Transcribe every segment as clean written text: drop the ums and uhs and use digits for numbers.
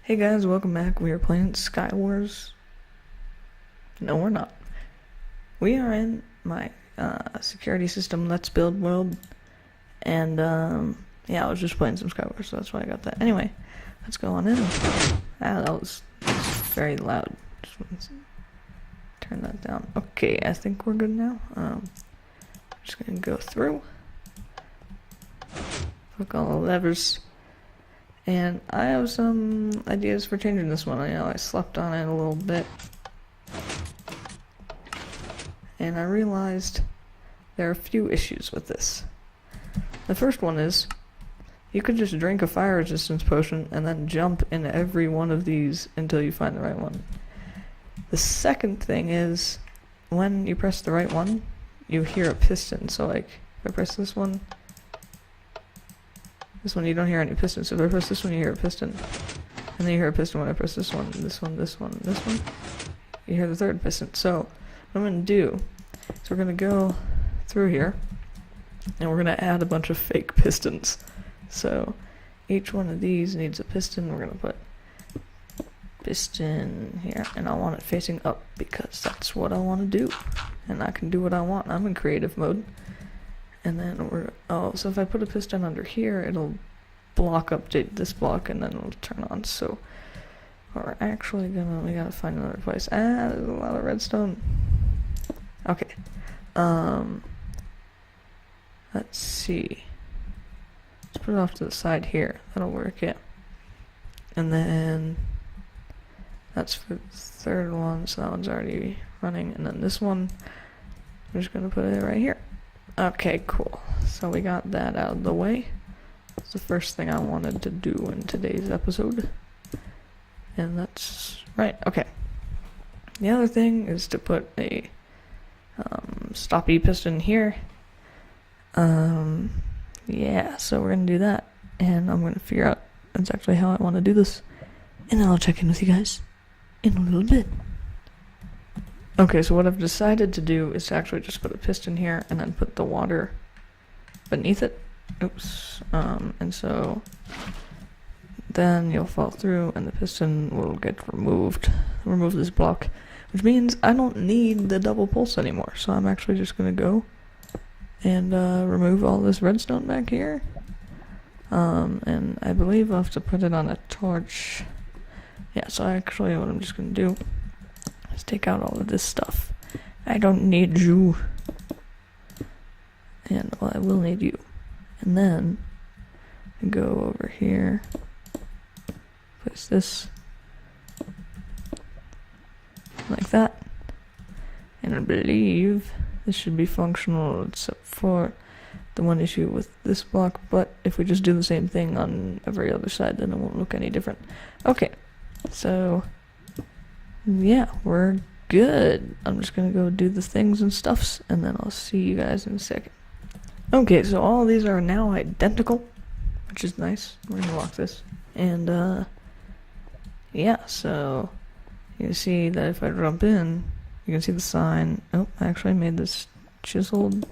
Hey guys, welcome back. We are playing Sky Wars. No, we're not. We are in my security system Let's Build world. And yeah, I was just playing some Sky Wars, so that's why I got that. Anyway, let's go on in. That was very loud. Just turn that down. Okay, I think we're good now. I'm just gonna go through. Hook all the levers. And I have some ideas for changing this one. I know I slept on it a little bit. And I realized there are a few issues with this. The first one is, you could just drink a fire resistance potion and then jump in every one of these until you find the right one. The second thing is, when you press the right one, you hear a piston. So like, if I press this one you don't hear any pistons. So if I press this one, you hear a piston. And then you hear a piston when I press this one, this one, this one, this one. You hear the third piston. So what I'm going to do is we're going to go through here, and we're going to add a bunch of fake pistons. So each one of these needs a piston. We're going to put piston here, and I want it facing up because that's what I want to do. And I can do what I want. I'm in creative mode. And then so if I put a piston under here, it'll update this block, and then it'll turn on. So we're actually we gotta find another place. There's a lot of redstone. Okay. Let's see. Let's put it off to the side here. That'll work, yeah. And then that's for the third one, so that one's already running. And then this one, I'm just gonna put it right here. Okay, cool. So we got that out of the way. It's the first thing I wanted to do in today's episode. And that's right, okay. The other thing is to put a stoppy piston here. Yeah, so we're gonna do that. And I'm gonna figure out exactly how I want to do this. And then I'll check in with you guys in a little bit. Okay, so what I've decided to do is to actually just put a piston here and then put the water beneath it. Oops. And so then you'll fall through and the piston will get removed. Remove this block, which means I don't need the double pulse anymore. So I'm actually just going to go and remove all this redstone back here. And I believe I'll have to put it on a torch. Yeah, so actually what I'm just going to do, let's take out all of this stuff. I don't need you. And, well, I will need you. And then, go over here. Place this. Like that. And I believe this should be functional except for the one issue with this block. But if we just do the same thing on every other side, then it won't look any different. Okay, so yeah, we're good. I'm just gonna go do the things and stuffs, and then I'll see you guys in a second. Okay, so all these are now identical, which is nice. We're gonna lock this. And yeah, so you see that if I jump in, you can see the sign. Oh, I actually made this chiseled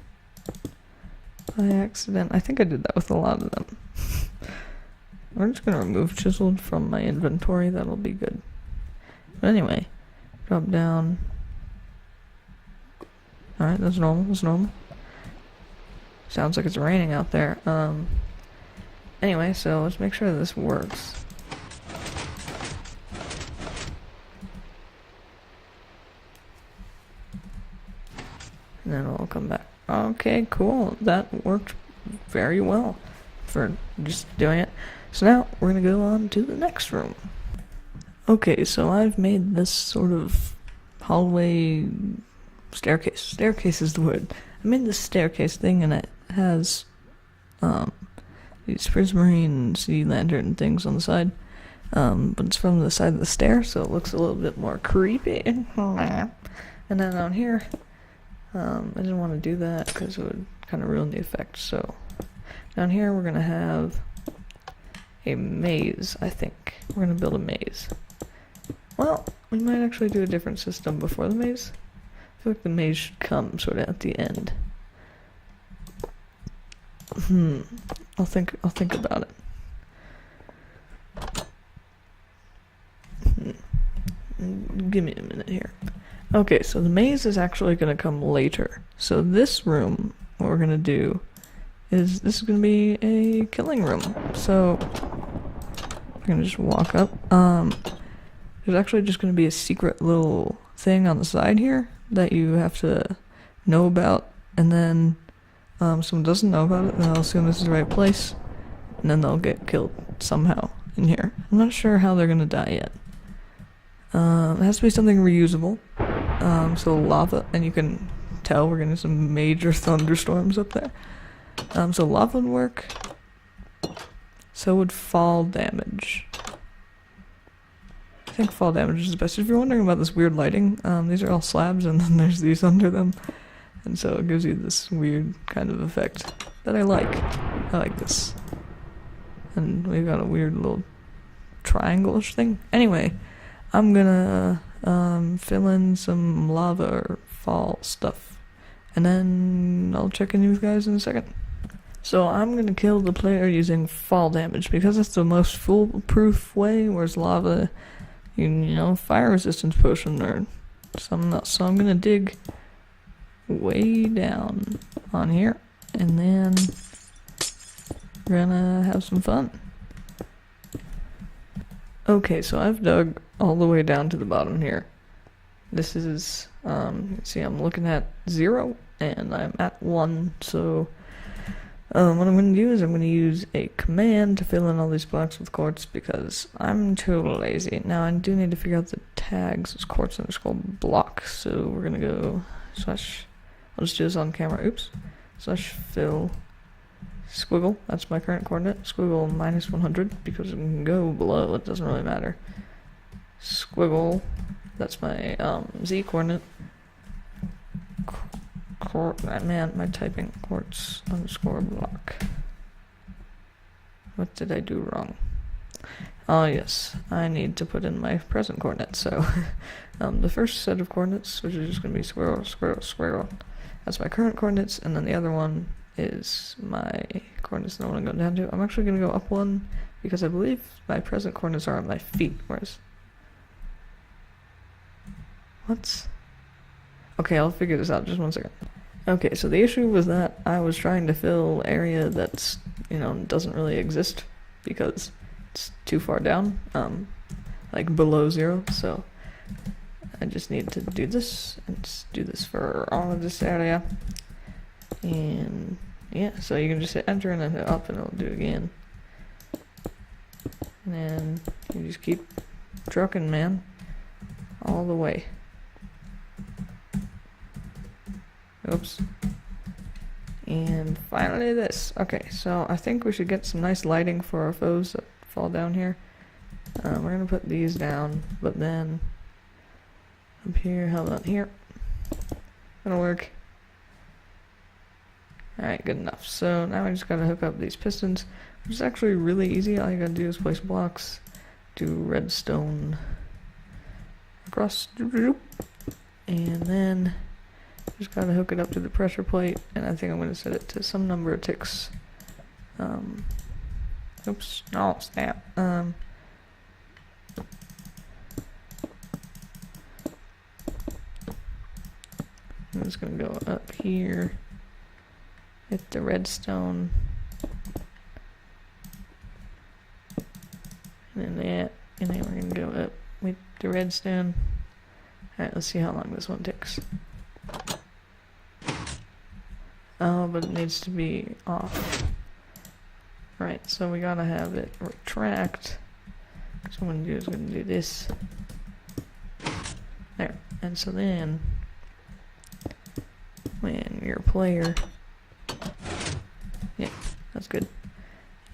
by accident. I think I did that with a lot of them. We're just gonna remove chiseled from my inventory. That'll be good. But anyway, drop down. Alright, that's normal, that's normal. Sounds like it's raining out there. Anyway, so let's make sure this works. And then we'll come back. Okay, cool. That worked very well for just doing it. So now we're gonna go on to the next room. Okay, so I've made this sort of hallway staircase. Staircase is the word. I made this staircase thing, and it has these prismarine sea lantern things on the side. But it's from the side of the stair, so it looks a little bit more creepy. And then on here, I didn't want to do that because it would kind of ruin the effect. So down here we're gonna have a maze, I think. We're gonna build a maze. Well, we might actually do a different system before the maze. I feel like the maze should come sort of at the end. I'll think about it. Okay, so the maze is actually going to come later. So this room, what we're going to do is this is going to be a killing room. So we're going to just walk up. There's actually just going to be a secret little thing on the side here that you have to know about, and then someone doesn't know about it, and they'll assume this is the right place, and then they'll get killed somehow in here. I'm not sure how they're going to die yet. It has to be something reusable. So lava, and you can tell we're getting some major thunderstorms up there. So lava would work. So would fall damage. I think fall damage is the best. If you're wondering about this weird lighting, these are all slabs and then there's these under them. And so it gives you this weird kind of effect that I like. I like this. And we've got a weird little triangle-ish thing. Anyway, I'm gonna fill in some lava or fall stuff, and then I'll check in with you guys in a second. So I'm gonna kill the player using fall damage because it's the most foolproof way, whereas lava, you know, fire resistance potion or something else. So I'm gonna dig way down on here, and then we're gonna have some fun. Okay, so I've dug all the way down to the bottom here. This is, you can see I'm looking at 0, and I'm at 1, so what I'm going to do is I'm going to use a command to fill in all these blocks with quartz, because I'm too lazy. Now, I do need to figure out the tags. It's quartz underscore block, so we're going to go slash, I'll just do this on camera, oops, slash fill squiggle, that's my current coordinate, squiggle minus 100, because it can go below, it doesn't really matter. Squiggle, that's my Z coordinate. Man, my typing, quartz underscore block. What did I do wrong? Oh yes, I need to put in my present coordinates, so the first set of coordinates, which is just going to be squirrel, squirrel, squirrel, that's my current coordinates, and then the other one is my coordinates that I want to go down to. I'm actually going to go up 1 because I believe my present coordinates are on my feet, whereas... What? Okay, I'll figure this out, just 1 second. Okay, so the issue was that I was trying to fill area that's, you know, doesn't really exist because it's too far down, like below 0, so I just need to do this, and just do this for all of this area. And yeah, so you can just hit enter and then hit up and it'll do it again. And then you just keep trucking, man, all the way. Oops. And finally this. Okay, so I think we should get some nice lighting for our foes that fall down here. We're gonna put these down, but then up here, how about here? That'll work. Alright, good enough. So now I just gotta hook up these pistons, which is actually really easy. All you gotta do is place blocks, do redstone across, and then just gotta hook it up to the pressure plate, and I think I'm gonna set it to some number of ticks. Oops, no, snap. I'm just gonna go up here. Hit the redstone, and then we're gonna go up with the redstone. Alright, let's see how long this one takes. Oh, but it needs to be off. Right, so we gotta have it retract. So what I'm gonna do is gonna do this. There, and so then when you're a player, yeah, that's good.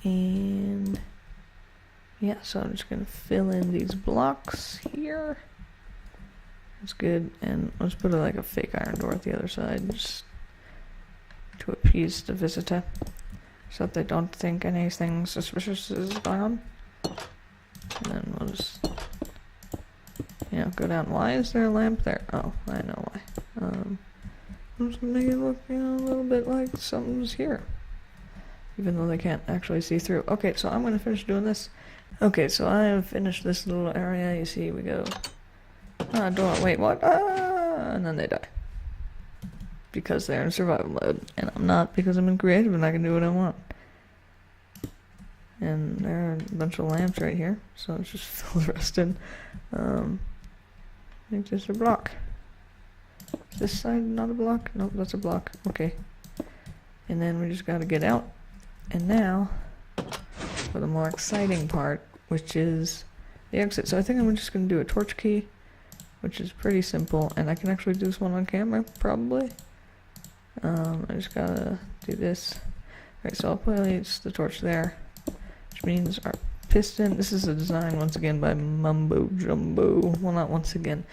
And yeah, so I'm just gonna fill in these blocks here. That's good, and let's put like a fake iron door at the other side, just to appease the visitor, so that they don't think anything suspicious is going on. And then we'll just, you know, go down. Why is there a lamp there? Oh, I know why. I'm just gonna make it look, you know, a little bit like something's here, even though they can't actually see through. Okay, so I'm gonna finish doing this. Okay, so I have finished this little area. You see, we go door. Wait, what? and then they die. Because they're in survival mode, and I'm not, because I'm in creative and I can do what I want. And there are a bunch of lamps right here, so let's just fill the rest in. I think there's a block. Is this side not a block? Nope, that's a block. Okay. And then we just gotta get out. And now, for the more exciting part, which is the exit. So I think I'm just gonna do a torch key, which is pretty simple, and I can actually do this one on camera, probably. I just gotta do this. Right, so I'll place the torch there, which means our piston, this is a design once again by Mumbo Jumbo. Well, not once again.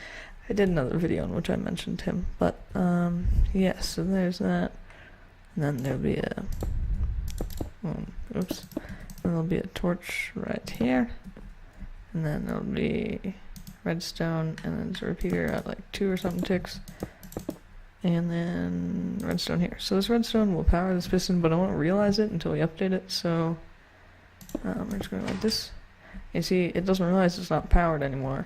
I did another video in which I mentioned him, but yeah, so there's that. And then there'll be a, oops, and there'll be a torch right here, and then there'll be redstone, and then it's a repeater at like 2 or something ticks. And then redstone here. So this redstone will power this piston, but I won't realize it until we update it. So we're just going like this. You see, it doesn't realize it's not powered anymore.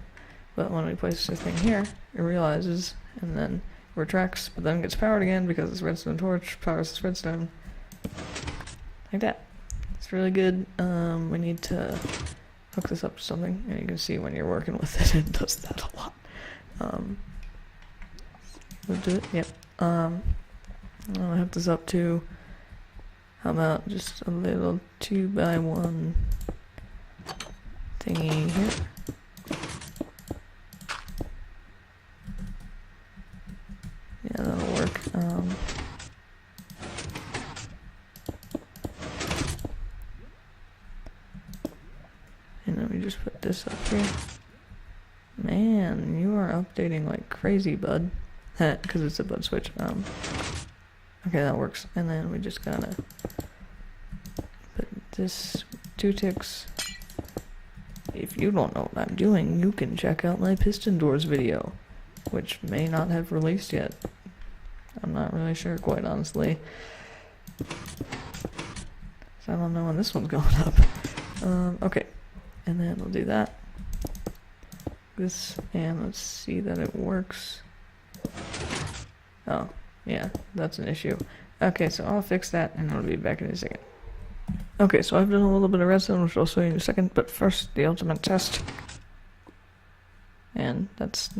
But when we place this thing here, it realizes, and then retracts, but then it gets powered again because this redstone torch powers this redstone. Like that. It's really good. We need to hook this up to something, and you can see when you're working with it, it does that a lot. We'll do it, yep. I'll hook this up to, how about just a little 2x1 thingy here. Yeah, that'll work. And then we just put this up here. Man, you are updating like crazy, bud. Because it's a bud switch. Okay, that works. And then we just gotta put this 2 ticks. If you don't know what I'm doing, you can check out my piston doors video, which may not have released yet. I'm not really sure, quite honestly. So I don't know when this one's going up. Okay, and then we'll do that. This, and let's see that it works. Oh, yeah, that's an issue. Okay, so I'll fix that and I'll be back in a second. Okay, so I've done a little bit of redstone, which I'll show you in a second, but first, the ultimate test. And that's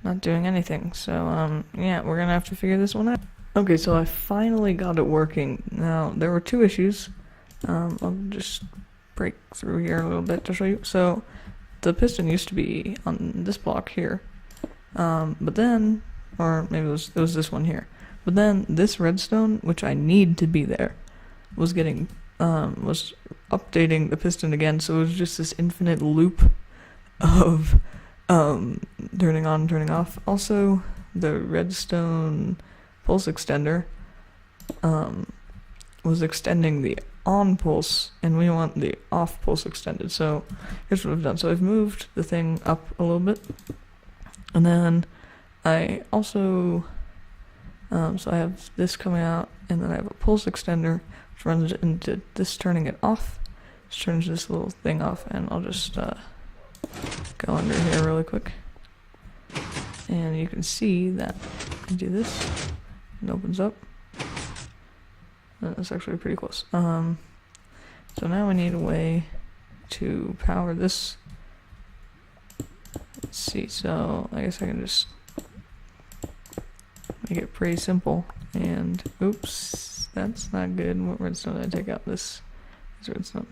not doing anything, so, yeah, we're gonna have to figure this one out. Okay, so I finally got it working. Now, there were 2 issues. I'll just break through here a little bit to show you. So, the piston used to be on this block here. But then, or maybe it was this one here. But then this redstone, which I need to be there, was getting, was updating the piston again. So it was just this infinite loop of, turning on, turning off. Also, the redstone pulse extender, was extending the on pulse, and we want the off pulse extended. So here's what I've done. So I've moved the thing up a little bit. And then I also, so I have this coming out, and then I have a pulse extender, which runs it into this, turning it off, which turns this little thing off, and I'll just go under here really quick. And you can see that I do this, it opens up. That's actually pretty close. So now we need a way to power this. Let's see, so I guess I can just make it pretty simple. And oops, that's not good. What redstone did I take out? This is redstone.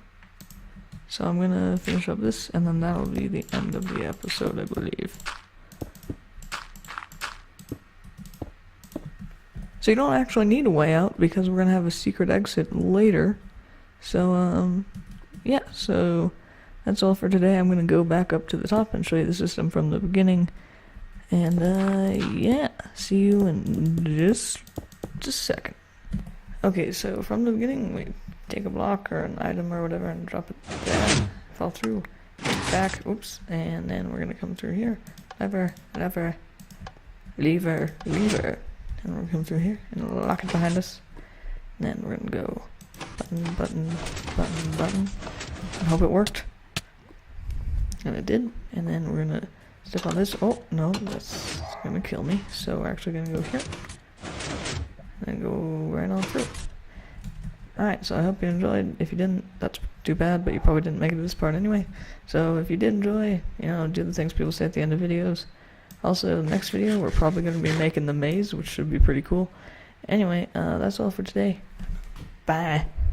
So I'm gonna finish up this, and then that'll be the end of the episode, I believe. So you don't actually need a way out, because we're gonna have a secret exit later. So yeah, so that's all for today. I'm gonna go back up to the top and show you the system from the beginning. And yeah, see you in just a second. Okay, so from the beginning, we take a block or an item or whatever and drop it down, fall through, back, oops, and then we're gonna come through here. Lever, lever, lever, lever. And we're gonna come through here and lock it behind us. And then we're gonna go button, button, button, button. I hope it worked. And it did. And then we're gonna Step on this. Oh, no, that's gonna kill me. So we're actually gonna go here. And go right on through. Alright, so I hope you enjoyed. If you didn't, that's too bad, but you probably didn't make it to this part anyway. So if you did enjoy, you know, do the things people say at the end of videos. Also, next video, we're probably going to be making the maze, which should be pretty cool. Anyway, that's all for today. Bye.